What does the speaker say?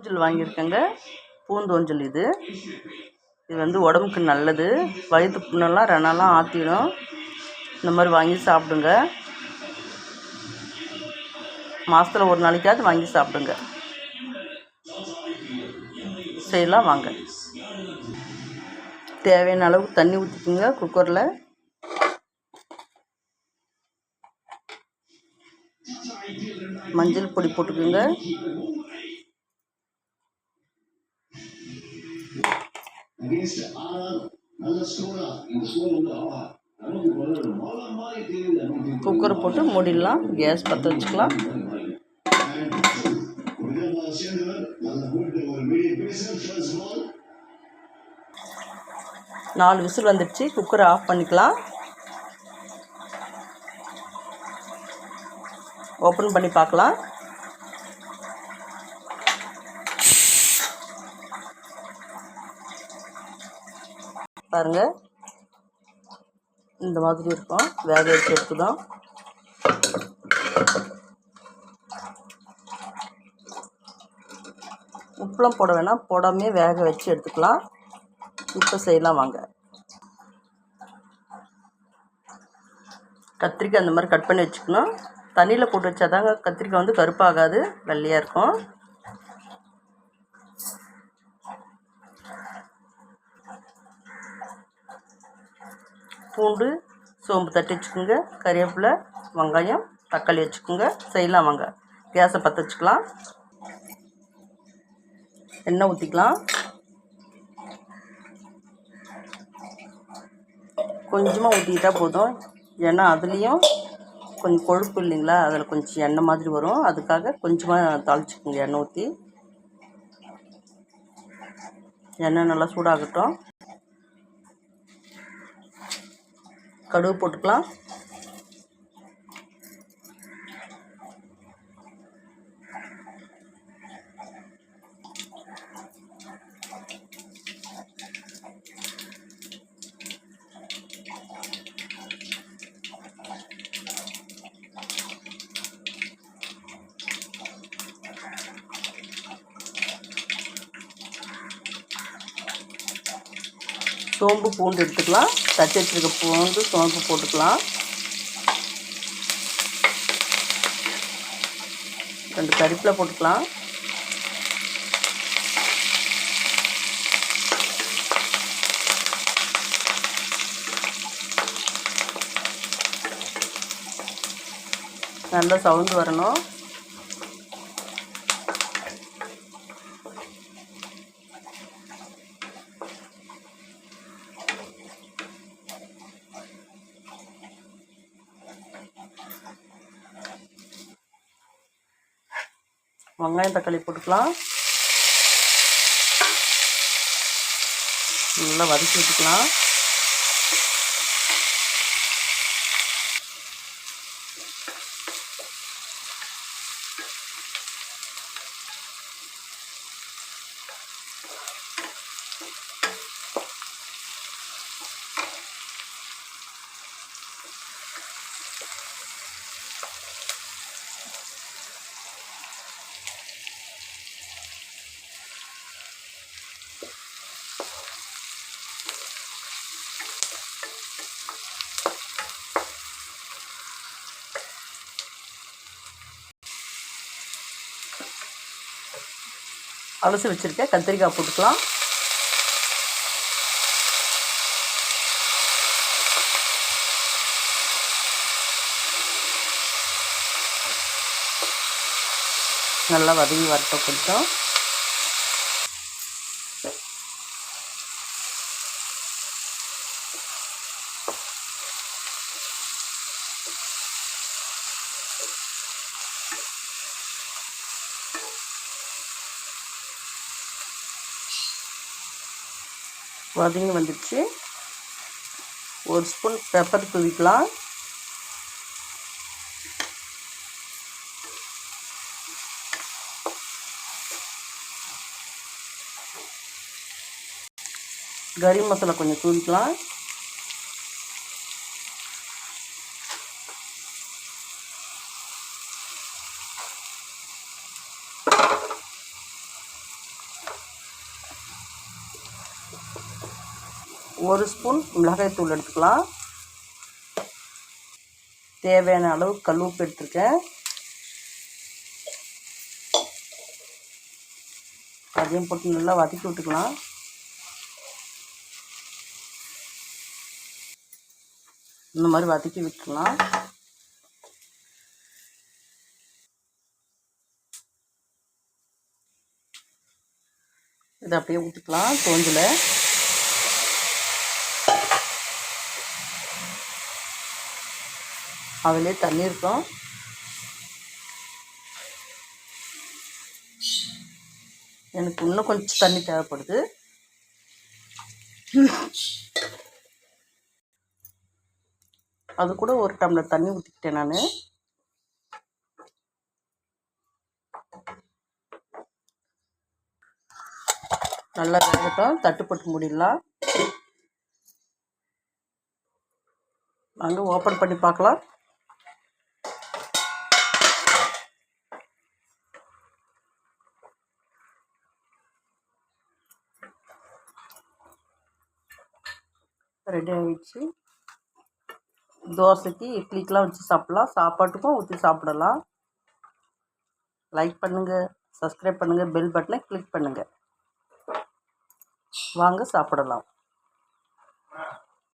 பூஞ்சல் வாங்கியிருக்கேங்க. பூந்தோஞ்சல் இது வந்து உடம்புக்கு நல்லது. வயிற்று புண்ணெல்லாம் ரெனெல்லாம் ஆற்றிடும். இந்த மாதிரி வாங்கி சாப்பிடுங்க. மாதத்தில் ஒரு நாளைக்காவது வாங்கி சாப்பிடுங்க. செய்யலாம் வாங்க. தேவையான அளவுக்கு தண்ணி ஊற்றிக்குங்க. குக்கரில் மஞ்சள் பொடி போட்டுக்குங்க. குக்கரை போட்டு மூடிடலாம். கேஸ் பற்ற வச்சுக்கலாம். நாலு விசில் வந்துடுச்சு. குக்கரை ஆஃப் பண்ணிக்கலாம். ஓப்பன் பண்ணி பார்க்கலாம். பாருங்கள், இந்த மாதிரி இருக்கும். வேக வச்சு எடுத்துதான். உப்புலாம் போட வேணாம், போடாமே வேக வச்சு எடுத்துக்கலாம். இப்போ செய்யலாம் வாங்க. கத்திரிக்காய் அந்த மாதிரி கட் பண்ணி வச்சுக்கணும். தண்ணியில் போட்டு வச்சாதாங்க கத்திரிக்காய் வந்து கருப்பாகாது, வெள்ளையாக இருக்கும். பூண்டு, சோம்பு தட்டி வச்சுக்கோங்க. கறிவேப்பிலை, வெங்காயம், தக்காளி வச்சுக்கோங்க. செய்யலாம் வாங்க. கேஸை பற்ற வச்சுக்கலாம். எண்ணெய் ஊற்றிக்கலாம். கொஞ்சமாக ஊற்றிக்கிட்டா போதும். ஏன்னா அதுலேயும் கொஞ்சம் கொழுப்பு இல்லைங்களா, அதில் கொஞ்சம் எண்ணெய் மாதிரி வரும். அதுக்காக கொஞ்சமாக தாளிச்சுக்கோங்க. எண்ணெய் ஊற்றி எண்ணெய் நல்லா சூடாகட்டும். கடுகு போட்டுக்கலாம். சோம்பு, பூண்டு எடுத்துக்கலாம். தட்டி வச்சுருக்க பூண்டு, சோம்பு போட்டுக்கலாம். 2 கறிவேப்பிலை போட்டுக்கலாம். நல்லா சவுண்டு வரணும். வெங்காயம், தக்காளி போட்டுக்கலாம். நல்லா வதக்கி விட்டுக்கலாம். அலசி வச்சுருக்கேன் கத்திரிக்காய் போட்டுக்கலாம். நல்லா வதங்கி வரட்டும் கொஞ்சம். வதங்கி வந்துடுச்சு. 1 ஸ்பூன் பெப்பர் தூவிக்கலாம். கறி மசாலா கொஞ்சம் தூவிக்கலாம். 1 ஸ்பூன் மிளகாய் தூள் எடுத்துக்கலாம். தேவையான அளவு கல் உப்பு எடுத்துருக்கேன். அதையும் போட்டு நல்லா வதக்கி விட்டுக்கலாம். இந்த மாதிரி வதக்கி விட்டுக்கலாம். இதை அப்படியே ஊற்றிக்கலாம் தோஞ்சில். அதிலே தண்ணி இருக்கும். எனக்கு இன்னும் கொஞ்சம் தண்ணி தேவைப்படுது. அது கூட 1 டம்ளர் தண்ணி ஊற்றிக்கிட்டேன் நான். நல்லா வேகட்டும். தட்டுப்பட்டு மூடிடலாம். நாங்கள் ஓப்பன் பண்ணி பார்க்கலாம். ரெடி ஆகிடுச்சு. தோசைக்கு இட்லிக்கெலாம் வச்சு சாப்பிட்லாம். சாப்பாட்டுக்கும் ஊற்றி சாப்பிடலாம். லைக் பண்ணுங்கள், சப்ஸ்கிரைப் பண்ணுங்கள், பெல் பட்டனை கிளிக் பண்ணுங்கள். வாங்க சாப்பிடலாம்.